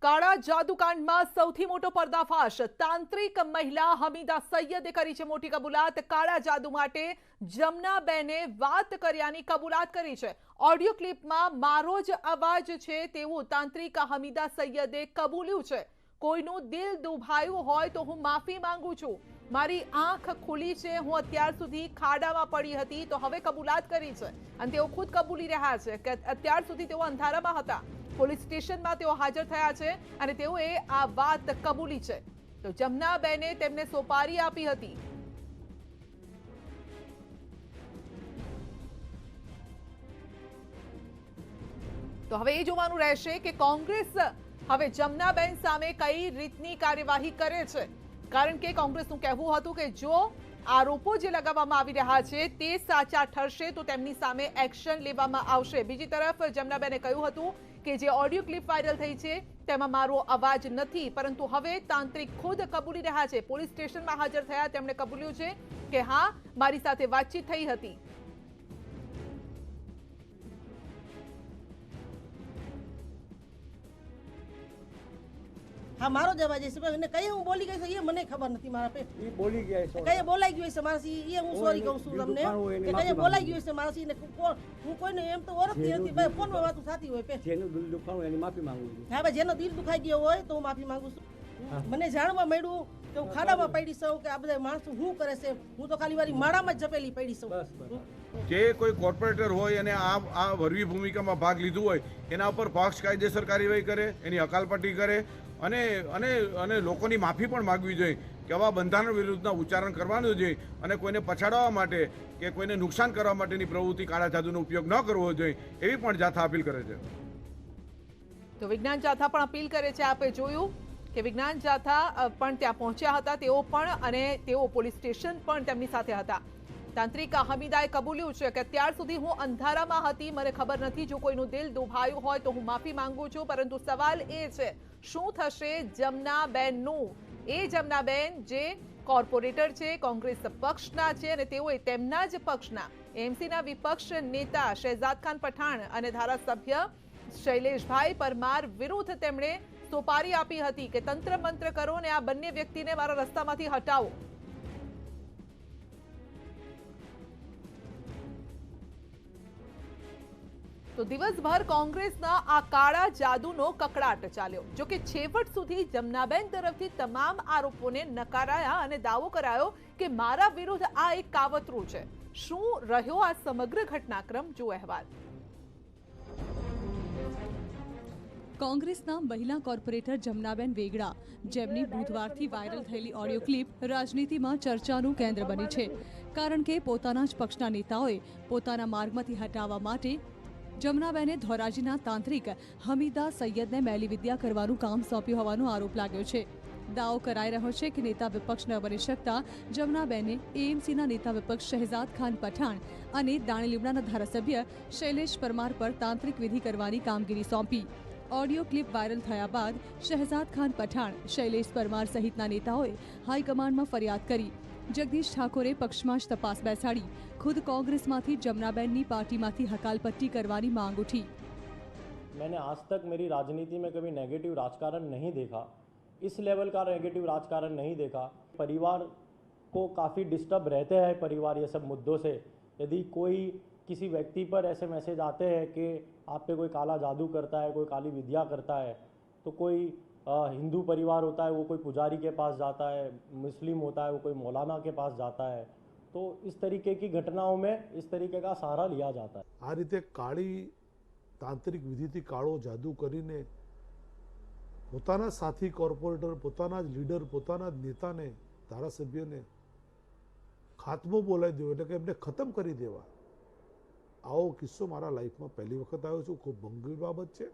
કાળા જાદુકાંડમાં સૌથી મોટો પર્દાફાશ। તાંત્રિક મહિલા હમીદા સૈયદે કરી છે મોટી કબૂલાત। કાળા જાદુ માટે જમનાબેને વાત કર્યાની કબૂલાત કરી છે। ઓડિયો ક્લિપમાં મારો જ અવાજ છે તેવું તાંત્રિક હમીદા સૈયદે કબૂલ્યું છે। કોઈનું દિલ દુભાયું હોય તો હું માફી માંગુ છું। મારી આંખ ખુલી છે। હું અત્યાર સુધી ખાડામાં પડી હતી તો હવે કબૂલાત કરી છે અને તેઓ ખુદ કબૂલી રહ્યા છે કે અત્યાર સુધી તેઓ અંધારામાં હતા। પોલીસ સ્ટેશનમાં તેઓ હાજર થયા છે અને તેઓએ આ વાત કબૂલી છે। તો જમનાબેને તેમને સોપારી આપી હતી। તો હવે એ જોવાનું રહેશે કે કોંગ્રેસ હવે જમનાબેન સામે કઈ રીતની કાર્યવાહી કરે છે, કારણ કે કોંગ્રેસનું કહેવું હતું કે જો આરોપો જે લગાવવામાં આવી રહ્યા છે તે સાચા ઠરશે તો તેમની સામે એક્શન લેવામાં આવશે। બીજી તરફ જમનાબેને કહ્યું હતું કે જે ઓડિયો ક્લિપ વાયરલ થઈ છે તેમાં મારો અવાજ નથી, પરંતુ હવે તાંત્રિક ખુદ કબૂલી રહ્યા છે। પોલીસ સ્ટેશનમાં હાજર થયા તેમણે કબૂલ્યું છે કે હા, મારી સાથે વાતચીત થઈ હતી। हाँ मारो जवाब जैसे मैंने कहीं हूँ बोली गई ये मने खबर नहीं मारा पे ये बोली गया है कहीं बोलाई गई से मारा सी ये हूँ सॉरी कहूँ છું તમને કે કहीं બોલાઈ ગયું છે મારા સી ને હું કોઈને એમ તો ઓળખતી હતી ભાઈ ફોનમાં વાતો થતી હોય પે જેનું દિલ દુખાવું એની માફી માંગુ છું। હા ભાઈ જેનો દિલ દુખાઈ ગયો હોય તો હું માફી માંગુ છું। મને જાણવા મળ્યું કે હું ખાડામાં પડી છું કે આ બધા માણસો શું કરે છે, હું તો ખાલી મારી માળામાં જ જપેલી પડી છું। જે કોઈ કોર્પોરેટર હોય અને આ વરવી ભૂમિકામાં ભાગ લીધું હોય એના ઉપર પક્ષ કાયદેસર કાર્યવાહી કરે, એની હકાલપટ્ટી કરે અને અને અને લોકોની માફી પણ માગવી જોઈએ કે આવા બંધારણ વિરુદ્ધના ઉચ્ચારણ કરવાનું જોઈએ અને કોઈને પછાડવા માટે કે કોઈને નુકસાન કરવા માટેની પ્રવૃત્તિ કાળા જાદુનો ઉપયોગ ન કરવો જોઈએ એવી પણ જાથા અપીલ કરે છે। તો વિજ્ઞાન જાથા પણ અપીલ કરે છે। આપે જોયું કે વિજ્ઞાન જાથા પણ ત્યાં પહોંચ્યા હતા તેઓ પણ, અને તેઓ પોલીસ સ્ટેશન પણ તેમની સાથે હતા। તાંત્રિક હમીદાએ કબૂલ્યું છે કે અત્યાર સુધી હું અંધારામાં હતી, મને ખબર નથી, જો કોઈનું દિલ દુભાયું હોય તો હું માફી માંગુ છું, પરંતુ સવાલ એ છે શું થશે જમનાબેનનું। એ જમનાબેન જે કોર્પોરેટર છે, કોંગ્રેસ પક્ષના છે અને તેઓએ તેમના જ પક્ષના એમસીના વિપક્ષ નેતા શહેજાદ ખાન પઠાણ અને ધારાસભ્ય શૈલેષભાઈ પરમાર વિરુદ્ધ તેમણે સોપારી આપી હતી કે તંત્ર મંત્ર કરો ને આ બંને વ્યક્તિને મારા રસ્તામાંથી હટાવો। તો દિવસભર કોંગ્રેસના આ કાળા જાદુનો કકળાટ ચાલ્યો। જો કે છેવટ સુધી જમનાબેન તરફથી તમામ આરોપોને નકારાયા અને દાવો કરાયો કે મારા વિરુદ્ધ આ એક કાવતરું છે। શું રહ્યો આ સમગ્ર ઘટનાક્રમ, જો અહેવાલ। કોંગ્રેસના મહિલા કોર્પોરેટર જમનાબેન વેગડા, જેમની બુધવારથી વાયરલ થયેલી ઓડિયો ક્લિપ રાજનીતિમાં ચર્ચાનું કેન્દ્ર બની છે, કારણ કે પોતાના જ પક્ષના નેતાઓએ પોતાના માર્ગમાંથી હટાવવા માટે જમનાબેને ધોરાજીના તાંત્રિક હમીદા સૈયદને મેલી વિદ્યા કરવાનું કામ સોંપ્યું હોવાનો આરોપ લાગ્યો છે। દાવો કરાઈ રહ્યો છે કે નેતા વિપક્ષ ન બની શકતા જમનાબેને એએમસીના નેતા વિપક્ષ શહેજાદ ખાન પઠાણ અને દાણી લીમડાના ધારાસભ્ય શૈલેષ પરમાર પર તાંત્રિક વિધિ કરવાની કામગીરી સોંપી। ઓડિયો ક્લિપ વાયરલ થયા બાદ શહેજાદ ખાન પઠાણ, શૈલેષ પરમાર સહિતના નેતાઓએ હાઈકમાન્ડમાં ફરિયાદ કરી। જગદીશ ઠાકોરે પક્ષમાં જ તપાસ બેસાડી खुद कांग्रेस माथी जमनाबेन नी पार्टी माथी हकालपट्टी करवानी मांग उठी। मैंने आज तक मेरी राजनीति में कभी नेगेटिव राजकारण नहीं देखा, इस लेवल का नेगेटिव राजकारण नहीं देखा। परिवार को काफ़ी डिस्टर्ब रहते हैं परिवार ये सब मुद्दों से। यदि कोई किसी व्यक्ति पर ऐसे मैसेज आते हैं कि आप पे कोई काला जादू करता है, कोई काली विद्या करता है, तो कोई हिंदू परिवार होता है वो कोई पुजारी के पास जाता है, मुस्लिम होता है वो कोई मौलाना के पास जाता है, तो इस तरीके की घटनाओं में इस तरीके का सहारा लिया जाता है। आ रीते काળી તાંત્રિક વિધિથી કાળો જાદુ કરીને પોતાના સાથી કોર્પોરેટર, પોતાના જ લીડર, પોતાના જ નેતાને, ધારાસભ્યને ખાત્મો બોલાવી દેવો, એટલે કે એમને ખતમ કરી દેવા, આવો કિસ્સો મારા લાઈફમાં પહેલી વખત આવ્યો છું। ખૂબ ગંભીર બાબત છે।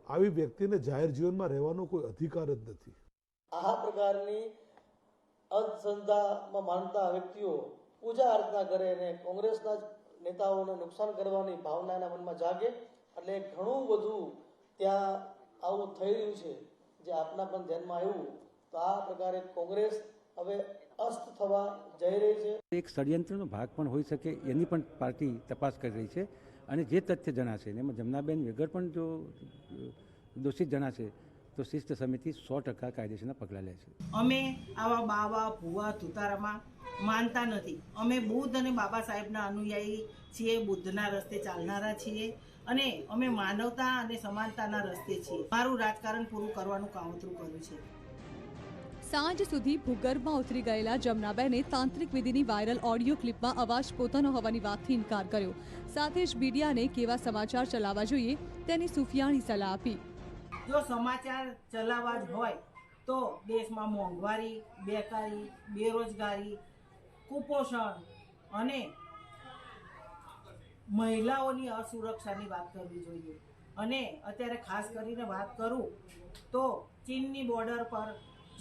આવી વ્યક્તિને જાહેર જીવનમાં રહેવાનો કોઈ અધિકાર જ નથી। આ પ્રકારની અંધશ્રદ્ધામાં માનતા વ્યક્તિઓ પૂજા અર્ચના કરે અને કોંગ્રેસના નેતાઓને નુકસાન કરવાની ભાવના એના મનમાં જાગે, એટલે ઘણું બધું ત્યાં આવું થઈ રહ્યું છે જે આપના પણ ધ્યાનમાં આવ્યું। તો આ પ્રકારે કોંગ્રેસ હવે અસ્ત થવા જઈ રહી છે। એક ષડયંત્રનો ભાગ પણ હોઈ શકે એની પણ પાર્ટી તપાસ કરી રહી છે અને જે તથ્ય જણાશે એમાં જમનાબેન વેગડ પણ જો દોષિત જણાશે તો શિસ્ત સમિતિ 100% કાયદેસરના પગલાં લે છે. અમે આવા બાવા ભુવા તુતારામાં માનતા નથી. અમે બુદ્ધ અને બાબા સાહેબના અનુયાયી છીએ, બુદ્ધના રસ્તે ચાલનારા છીએ અને અમે માનવતા અને સમાનતાના રસ્તે છીએ. મારું રાજકારણ પૂરું કરવાનું કાવતરું કર્યું છે. સાંજ સુધી ભૂગર્ભમાં ઉતરી ગયેલા જમનાબેને તાંત્રિક વિધિની વાયરલ ઓડિયો ક્લિપમાં અવાજ પોતાનો હોવાની વાતથી ઇનકાર કર્યો. સાથે જ મીડિયાને કેવા સમાચાર ચલાવવા જોઈએ તેની સુફિયાણી સલાહ આપી. જો સમાચાર ચલાવવા જ હોય તો દેશમાં મોંઘવારી, બેકારી, બેરોજગારી, કુપોષણ અને મહિલાઓની અસુરક્ષાની વાત કરવી જોઈએ. અને અત્યારે ખાસ કરીને વાત કરું તો ચીનની બોર્ડર પર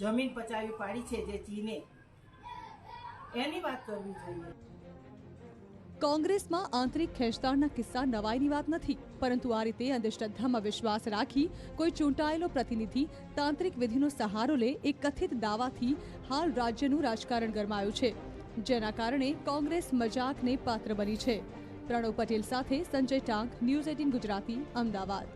જમીન પચાવી પાડી છે જે ચીને, એની વાત કરવી જોઈએ. કોંગ્રેસમાં આંતરિક ખેંચતાણના કિસ્સા નવાઈની વાત નથી, પરંતુ આ રીતે અંધશ્રદ્ધામાં વિશ્વાસ રાખી કોઈ ચૂંટાયેલો પ્રતિનિધિ તાંત્રિક વિધિનો સહારો લે એ કથિત દાવાથી હાલ રાજ્યનું રાજકારણ ગરમાયું છે, જેના કારણે કોંગ્રેસ મજાકને પાત્ર બની છે. પ્રણવ પટેલ સાથે સંજય ટાંક, ન્યૂઝ 18 ગુજરાતી, અમદાવાદ.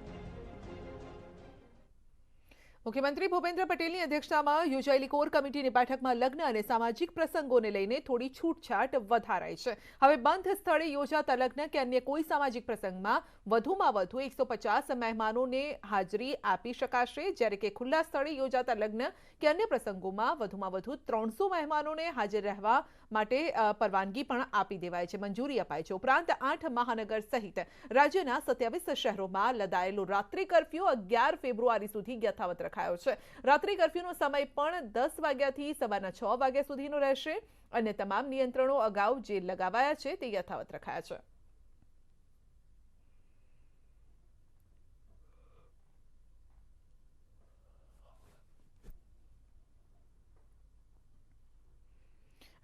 મુખ્યમંત્રી ભૂપેન્દ્ર પટેલની અધ્યક્ષતામાં યોજાયેલી કોર કમિટીની બેઠકમાં લગ્ન અને સામાજિક પ્રસંગોને લઈને થોડી છૂટછાટ વધારાઈ છે. હવે બંધ સ્થળે યોજાતા લગ્ન કે અન્ય કોઈ સામાજિક પ્રસંગમાં વધુમાં વધુ 150 મહેમાનોને હાજરી આપી શકાશે, જ્યારે કે ખુલ્લા સ્થળે યોજાતા લગ્ન કે અન્ય પ્રસંગોમાં વધુમાં વધુ 300 મહેમાનોને હાજર રહેવા માટે પરવાનગી પણ આપી દેવાય છે, મંજૂરી અપાઈ છે. ઉપરાંત 8 મહાનગર સહિત રાજ્યના 27 શહેરોમાં લદાયેલો રાત્રિ કર્ફ્યુ 11 ફેબ્રુઆરી સુધી યથાવત રખાયો છે. રાત્રિ કર્ફ્યુનો સમય પણ 10 વાગ્યાથી સવારના 6 વાગ્યા સુધીનો રહેશે. અન્ય તમામ નિયંત્રણો અગાઉ જે લગાવાયા છે તે યથાવત રખાયા છે.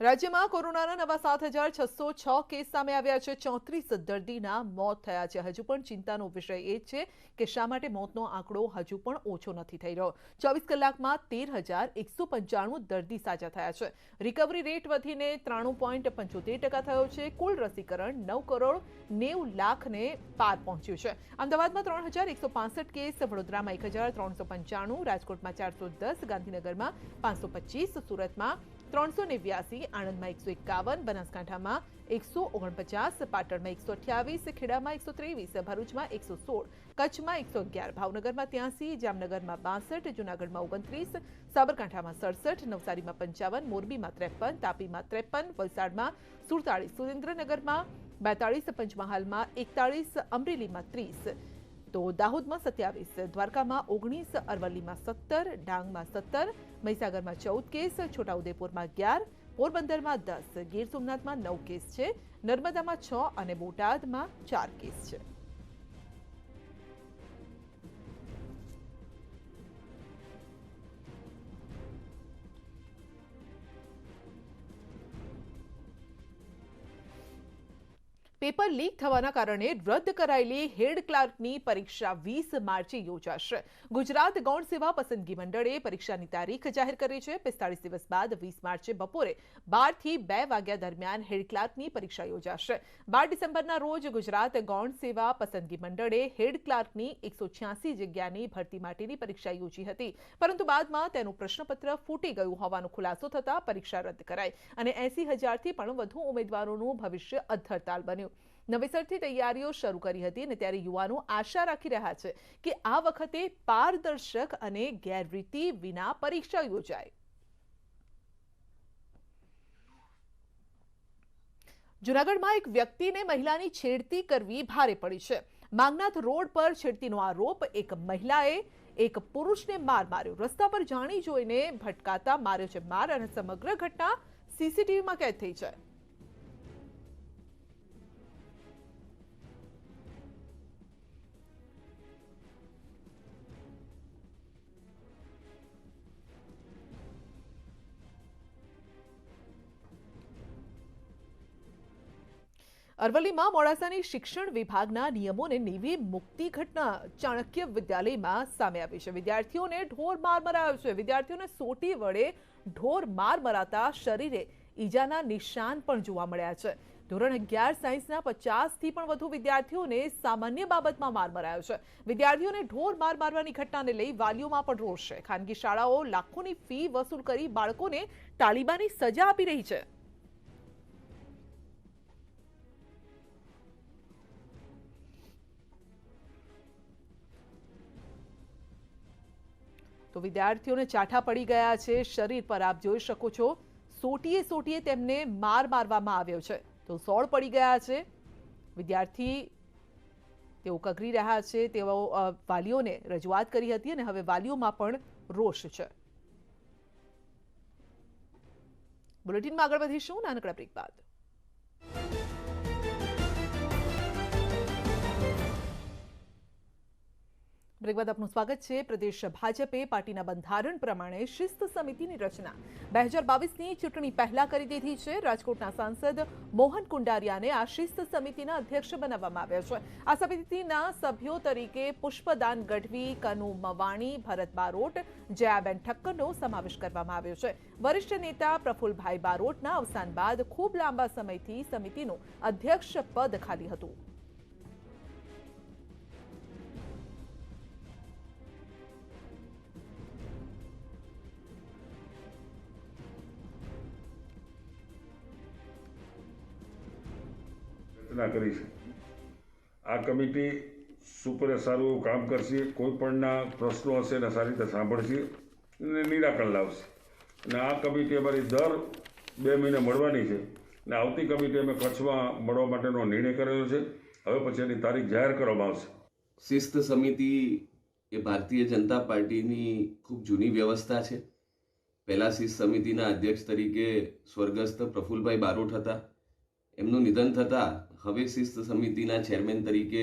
રાજ્યમાં કોરોનાના નવા 7,606 કેસ સામે આવ્યા છે. 34 દર્દીના મોત થયા છે. હજુ પણ ચિંતાનો વિષય એ છે કે શા માટે મોતનો આંકડો હજુ પણ ઓછો નથી થઈ રહ્યો. 24 કલાકમાં 13,195 દર્દી સાજા થયા છે. રિકવરી રેટ વધીને 93.75% થયો છે. કુલ રસીકરણ 9,90,00,000ને પાર પહોંચ્યું છે. અમદાવાદમાં 3,165 કેસ, વડોદરામાં 1,395, રાજકોટમાં 410, ગાંધીનગરમાં 525, સુરતમાં 389, આણંદમાં 151, બનાસકાંઠામાં 149, પાટણમાં 128, ખેડામાં 123, ભરૂચમાં 116, કચ્છમાં 111, ભાવનગરમાં 83, જામનગરમાં 62, જૂનાગઢમાં 29, સાબરકાંઠામાં 67, નવસારીમાં 55, મોરબીમાં 53, તાપીમાં 53, વલસાડમાં 47, સુરેન્દ્રનગરમાં 42, પંચમહાલમાં 41, અમરેલીમાં 30, તો દાહોદમાં 27, દ્વારકામાં 19, અરવલ્લીમાં 17, ડાંગમાં 17, મહીસાગરમાં 14 કેસ, છોટાઉદેપુરમાં 11, પોરબંદરમાં 10, ગીર સોમનાથમાં 9 કેસ છે, નર્મદામાં 6 અને બોટાદમાં 4 કેસ છે. પેપર લીક થવાના કારણે રદ કરાયેલી હેડ ક્લાર્કની પરીક્ષા 20 માર્ચે યોજાશે. ગુજરાત ગૌણ સેવા પસંદગી મંડળે પરીક્ષાની તારીખ જાહેર કરી છે. 45 દિવસ બાદ 20 માર્ચે બપોરે 12 થી 2 વાગ્યા દરમિયાન હેડ ક્લાર્કની પરીક્ષા યોજાશે. 12 ડિસેમ્બરના રોજ ગુજરાત ગૌણ સેવા પસંદગી મંડળે હેડ ક્લાર્કની 186 જગ્યાની ભરતી માટેની પરીક્ષા યોજી હતી, પરંતુ બાદમાં તેનું પ્રશ્નપત્ર ફૂટી ગયું હોવાનો ખુલાસો થતાં પરીક્ષા રદ કરાઈ અને 80,000થી પણ વધુ ઉમેદવારોનું ભવિષ્ય અધ્ધરતાલ બન્યું. નવેસરથી તૈયારીઓ શરૂ કરી હતી અને ત્યારે યુવાનો આશા રાખી રહ્યા છે કે આ વખતે પારદર્શક અને ગેરરીતિ વિના પરીક્ષા યોજાય. જૂનાગઢમાં એક વ્યક્તિને મહિલાની છેડતી કરવી ભારે પડી છે. માંગનાથ રોડ પર છેડતીનો આરોપ. એક મહિલાએ એક પુરુષને માર્યો. રસ્તા પર જાણી જોઈને ભટકાતા માર્યો છે માર અને સમગ્ર ઘટના સીસીટીવીમાં કેદ થઈ છે. અરવલ્લીમાં મોડાસાની શિક્ષણ વિભાગના નિયમોને નેવે મુક્તિ ઘટના ચાણક્ય વિદ્યાલયમાં સામે આવી છે. વિદ્યાર્થીઓને ઢોર માર મરાયો છે. વિદ્યાર્થીઓને સોટી વડે ઢોર માર મરાતા શરીરે ઈજાના નિશાન પણ જોવા મળ્યા છે. ધોરણ 11 સાયન્સના 50થી પણ વધુ વિદ્યાર્થીઓને સામાન્ય બાબતમાં માર મરાયો છે. વિદ્યાર્થીઓને ઢોર માર મારવાની ઘટનાને લઈ વાલીઓમાં પણ રોષ છે. ખાનગી શાળાઓ લાખોની ફી વસૂલ કરી બાળકોને તાલિબાની સજા આપી રહી છે. તો વિદ્યાર્થીઓને ચાઠા પડી ગયા છે શરીર પર. આપ જોઈ શકો છો, સોટીએ તેમને માર મારવામાં આવ્યો છે. તો સોળ પડી ગયા છે વિદ્યાર્થી, તેઓ કગરી રહ્યા છે. તેઓ વાલીઓને રજૂઆત કરી હતી અને હવે વાલીઓમાં પણ રોષ છે. બુલેટિનમાં આગળ વધીશું નાનકડા બ્રેક બાદ. બ્રેક બાદ આપનું સ્વાગત છે. પ્રદેશ ભાજપે પાર્ટીના બંધારણ પ્રમાણે શિસ્ત સમિતિની રચના 2022ની ચૂંટણી પહેલા કરી દીધી છે. રાજકોટના સાંસદ મોહન કુંડારિયાને આ શિસ્ત સમિતિના અધ્યક્ષ બનાવવામાં આવ્યા છે. આ સમિતિના સભ્યો તરીકે પુષ્પદાન ગઢવી, કનુ મવાણી, ભરત બારોટ, જયાબેન ઠક્કરનો સમાવેશ કરવામાં આવ્યો છે. વરિષ્ઠ નેતા પ્રફુલભાઈ બારોટના અવસાન બાદ ખૂબ લાંબા સમયથી સમિતિનું અધ્યક્ષ પદ ખાલી હતું. કરી છે. આ કમિટી સુપર સારું કામ કરશે, કોઈ પણના પ્રશ્નો હશે એને સારી રીતે સાંભળશે અને નિરાકરણ લાવશે. અને આ કમિટી અમારી દર 2 મહિને મળવાની છે અને આવતી કમિટી અમે કચ્છમાં મળવા માટેનો નિર્ણય કરેલો છે. હવે પછી એની તારીખ જાહેર કરવામાં આવશે. શિસ્ત સમિતિ એ ભારતીય જનતા પાર્ટીની ખૂબ જૂની વ્યવસ્થા છે. પહેલા શિસ્ત સમિતિના અધ્યક્ષ તરીકે સ્વર્ગસ્થ પ્રફુલભાઈ બારોટ હતા. એમનું નિધન થતાં હવે શિસ્ત સમિતિના ચેરમેન તરીકે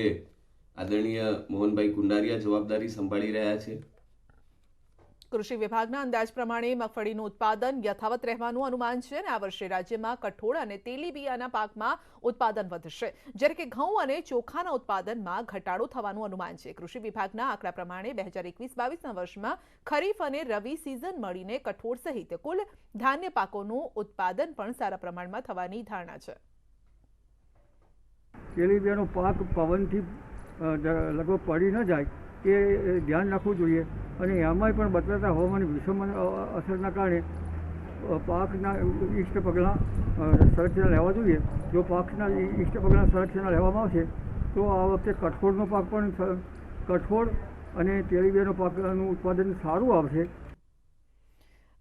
આદરણીય મોહનભાઈ કુંડારિયા જવાબદારી સંભાળી રહ્યા છે. કૃષિ વિભાગના અંદાજ પ્રમાણે મગફળીનું ઉત્પાદન યથાવત રહેવાનું અનુમાન છે અને આ વર્ષે રાજ્યમાં કઠોળ અને તેલીબિયાના પાકમાં ઉત્પાદન વધશે, જ્યારે કે ઘઉં અને ચોખાના ઉત્પાદનમાં ઘટાડો થવાનું અનુમાન છે. કૃષિ વિભાગના આંકડા પ્રમાણે 2021-22ના વર્ષમાં ખરીફ અને રવિ સિઝન મળીને કઠોળ સહિત કુલ ધાન્ય પાકોનું ઉત્પાદન પણ સારા પ્રમાણમાં થવાની ધારણા છે. તેલીબિયાનો પાક પવનથી લગભગ પડી ન જાય એ ધ્યાન રાખવું જોઈએ. અને એમાંય પણ બદલાતા હવામાન વિષમ અસરના કારણે પાકના ઇષ્ટ પગલાં સંરક્ષણ લેવા જોઈએ. જો પાકના ઇષ્ટ પગલાં સંરક્ષણ લેવામાં આવશે તો આ વખતે કઠોળનો પાક પણ કઠોળ અને તેલીબિયાનો પાકનું ઉત્પાદન સારું આવશે.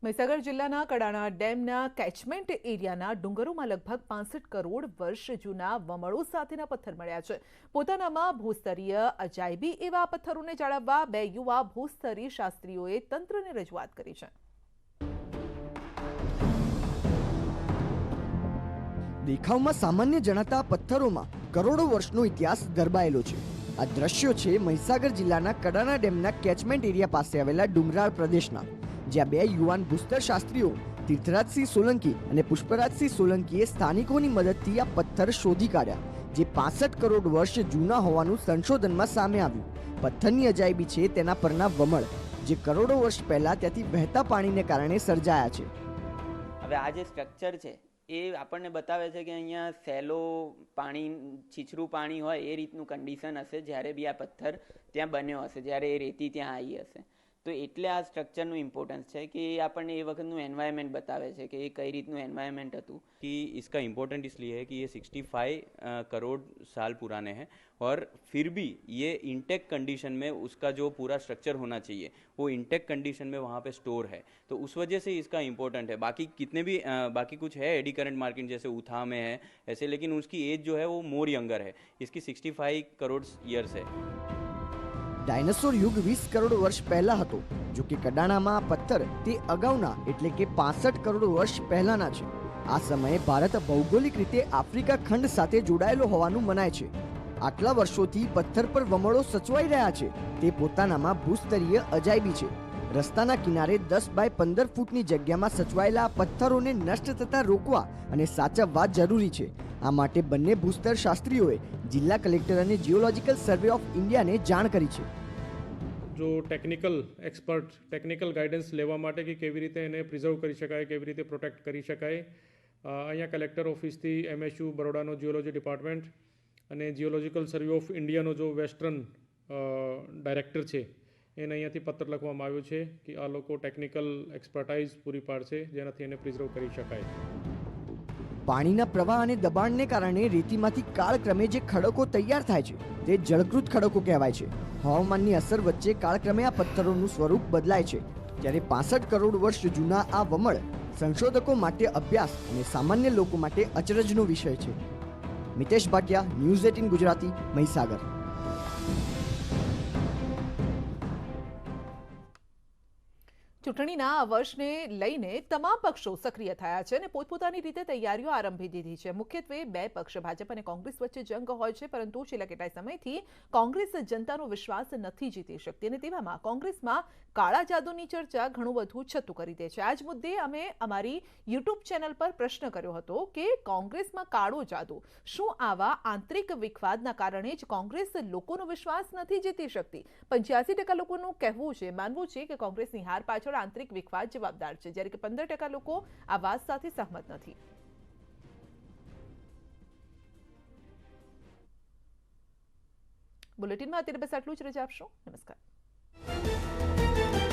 મહીસાગર જિલ્લાના કડાણા ડેમના કેચમેન્ટ એરિયાના ડુંગરોમાં લગભગ 65 કરોડ વર્ષ જૂના વમળો સાથેના પથ્થર મળ્યા છે. પોતાનામાં ભૂસ્તરીય અજાયબી એવા પથ્થરોને જાળવવા 2 યુવા ભૂસ્તરીય શાસ્ત્રીઓએ તંત્રને રજૂઆત કરી છે. દેખાવમાં સામાન્ય જણાતા પથ્થરોમાં કરોડો વર્ષનો ઇતિહાસ દરબાયેલો છે. આ દ્રશ્યો છે મહીસાગર જિલ્લાના કડાણા ડેમના કેચમેન્ટ એરિયા પાસે આવેલા ડુંગરાળ પ્રદેશના, જ્યાં 2 યુવાન ભૂસ્તર શાસ્ત્રીઓ તીર્થરાજસિંહ સોલંકી અને પુષ્પરાજસિંહ સોલંકીએ સ્થાનિકોની મદદથી આ પથ્થર શોધી કાઢ્યા, જે 65 કરોડ વર્ષ જૂના હોવાનું સંશોધનમાં સામે આવ્યું. પથ્થરની અજાયબી છે તેના પરના વમળ, જે કરોડો વર્ષ પહેલા ત્યાંથી વહેતા પાણીને કારણે સર્જાયા છે. હવે આ જે સ્ટ્રક્ચર છે એ આપણને બતાવે છે કે અહીંયા સેલો પાણી, છીછરું પાણી હોય એ રીતનું કન્ડિશન હશે જ્યારે બી આ પથ્થર ત્યાં બન્યો હશે, જ્યારે એ રેતી ત્યાં આવી હશે. તો એટલે આ સ્ટ્રક્ચરનું ઇમ્પોર્ટન્સ છે કે એ આપણને એ વખતનું એન્વાયરમેન્ટ બતાવે છે કે એ કઈ રીતનું એન્वायरमेंट હતું. कि इसका इम्पोर्टेंट इसलिए है कि ये 65 करोड़ साल पुराने हैं और फिर भी ये इंटेक्ट कंडीशन में उसका जो पूरा स्ट्रक्चर होना चाहिए वो इंटेक्ट कंडीशन में वहाँ पे स्टोर है, तो उस वजह से इसका इम्पोर्टेंट है. बाकी कितने भी बाकी कुछ है एडी करंट मार्किंग जैसे उथा में है ऐसे, लेकिन उसकी एज जो है वो मोर यंगर है. इसकी 65 करोड़ ईयर्स है. ડાયનાસોર યુગ 20 કરોડ વર્ષ પહેલા હતો, જો કે કડાણામાં આ પથ્થર તે અગાઉના એટલે કે 65 કરોડ વર્ષ પહેલાના છે. આ સમયે ભારત ભૌગોલિક રીતે આફ્રિકા ખંડ સાથે જોડાયેલો હોવાનું મનાય છે. આટલા વર્ષોથી પથ્થર પર વમળો સચવાઈ રહ્યા છે તે પોતાનામાં ભૂસ્તરીય અજાયબી છે. રસ્તાના કિનારે 10 બાય 15 ફૂટની જગ્યામાં સચવાયેલા પથ્થરોને નષ્ટ થતા રોકવા અને સાચવવા જરૂરી છે. આ માટે બંને ભૂસ્તર શાસ્ત્રીઓએ જિલ્લા કલેક્ટર અને જીઓલોજીકલ સર્વે ઓફ ઇન્ડિયાને જાણ કરી છે. જો ટેકનિકલ એક્સપર્ટ ટેકનિકલ ગાઈડન્સ લેવા માટે કે કેવી રીતે એને પ્રિઝર્વ કરી શકાય, કેવી રીતે પ્રોટેક્ટ કરી શકાય, અહીંયા કલેક્ટર ઓફિસથી MSU બરોડાનો જીઓલોજી ડિપાર્ટમેન્ટ અને જીઓલોજીકલ સર્વે ઓફ ઇન્ડિયાનો જો વેસ્ટર્ન ડાયરેક્ટર છે એને અહીંયાથી પત્ર લખવામાં આવ્યો છે કે આ લોકો ટેકનિકલ એક્સપર્ટાઇઝ પૂરી પાડશે જેનાથી એને પ્રિઝર્વ કરી શકાય. પાણીના પ્રવાહ અને દબાણને કારણે રેતીમાંથી કાળક્રમે જે ખડકો તૈયાર થાય છે તે જળકૃત ખડકો કહેવાય છે. હવામાનની અસર વચ્ચે કાળક્રમે આ પથ્થરોનું સ્વરૂપ બદલાય છે. ત્યારે 65 કરોડ વર્ષ જૂના આ વમળ સંશોધકો માટે અભ્યાસ અને સામાન્ય લોકો માટે અચરજનો વિષય છે. મિતેશ ભાટિયા, ન્યૂઝ 18 ગુજરાતી, મહીસાગર. ચૂંટણીના આ વર્ષને લઈને તમામ પક્ષો સક્રિય થયા છે અને પોતપોતાની રીતે તૈયારીઓ આરંભી દીધી છે. મુખ્યત્વે બે પક્ષ ભાજપ અને કોંગ્રેસ વચ્ચે જંગ હોય છે, પરંતુ છેલ્લા કેટલાય સમયથી કોંગ્રેસ જનતાનો વિશ્વાસ નથી જીતી શકતી અને તેવામાં કોંગ્રેસમાં કાળા જાદુની ચર્ચા ઘણું બધું છતું કરી દે છે. આ જ મુદ્દે અમે અમારી યુટ્યુબ ચેનલ પર પ્રશ્ન કર્યો હતો કે કોંગ્રેસમાં કાળો જાદુ, શું આવા આંતરિક વિખવાદના કારણે જ કોંગ્રેસ લોકોનો વિશ્વાસ નથી જીતી શકતી? 85% લોકોનું કહેવું છે, માનવું છે કે કોંગ્રેસની હાર પાછળ આંતરિક વિખવાદ જવાબદાર છે, જ્યારે કે 15% લોકો આ વાત સાથે સહમત નથી. બુલેટિનમાં અત્યારે બસ આટલું જ. રજા આપશો. નમસ્કાર.